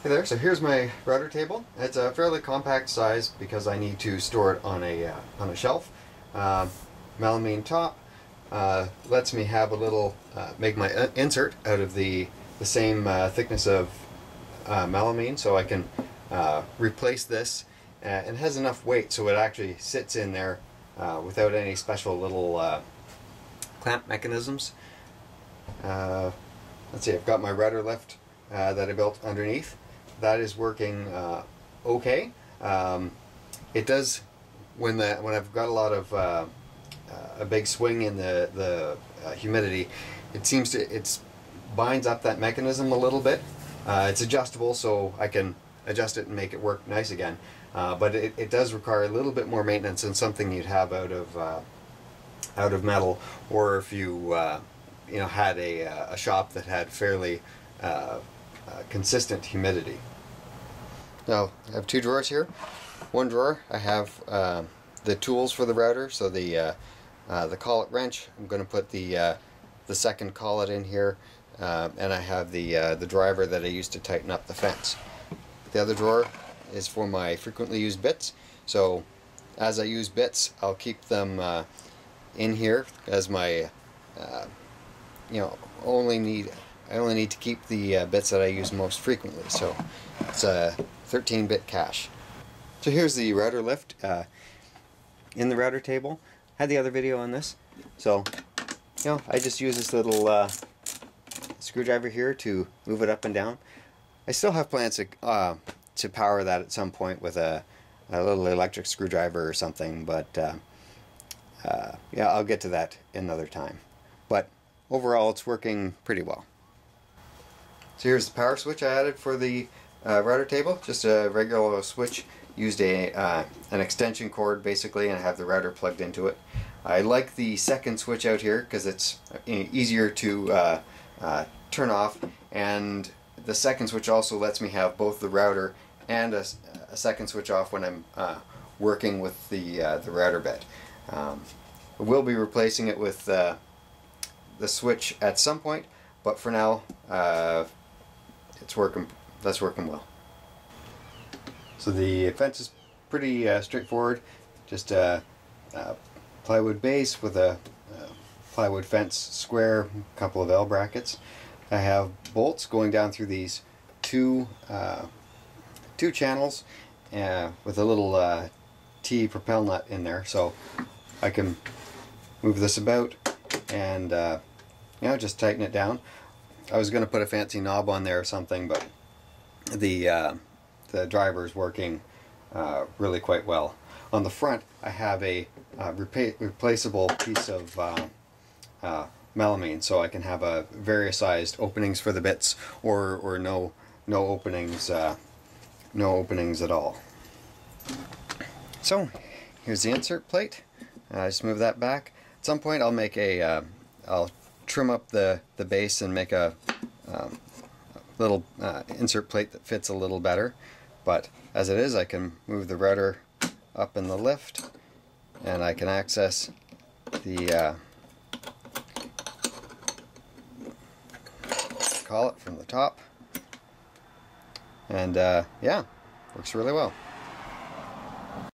Hey there, so here's my router table. It's a fairly compact size because I need to store it on a shelf. Melamine top lets me have a little, make my insert out of the same thickness of melamine, so I can replace this, and it has enough weight so it actually sits in there without any special little clamp mechanisms. Let's see, I've got my router lift that I built underneath. That is working okay. It does, when I've got a lot of a big swing in the humidity, it binds up that mechanism a little bit. It's adjustable, so I can adjust it and make it work nice again. But it does require a little bit more maintenance than something you'd have out of metal, or if you had a shop that had fairly consistent humidity. Now I have two drawers here. One drawer I have the tools for the router, so the collet wrench. I'm going to put the second collet in here, and I have the driver that I use to tighten up the fence. The other drawer is for my frequently used bits. So as I use bits, I'll keep them in here as my I only need to keep the bits that I use most frequently. So it's a 13-bit cache. So here's the router lift in the router table. I had the other video on this. So I just use this little screwdriver here to move it up and down. I still have plans to power that at some point with a little electric screwdriver or something, but yeah, I'll get to that another time. But overall, it's working pretty well. So here's the power switch I added for the router table. Just a regular switch. Used an extension cord basically, and I have the router plugged into it. I like the second switch out here because it's easier to turn off, and the second switch also lets me have both the router and a second switch off when I'm working with the router bed. I will be replacing it with the switch at some point, but for now that's working well. So the fence is pretty straightforward, just a plywood base with a plywood fence square, a couple of L brackets. I have bolts going down through these two channels with a little T propel nut in there, so I can move this about and just tighten it down. I was going to put a fancy knob on there or something, but the driver is working really quite well. On the front, I have a replaceable piece of melamine, so I can have various sized openings for the bits, or no openings, no openings at all. So here's the insert plate. Just move that back. At some point, I'll make I'll trim up the base and make a little insert plate that fits a little better. But as it is, I can move the router up in the lift, and I can access the collet from the top, and yeah, works really well.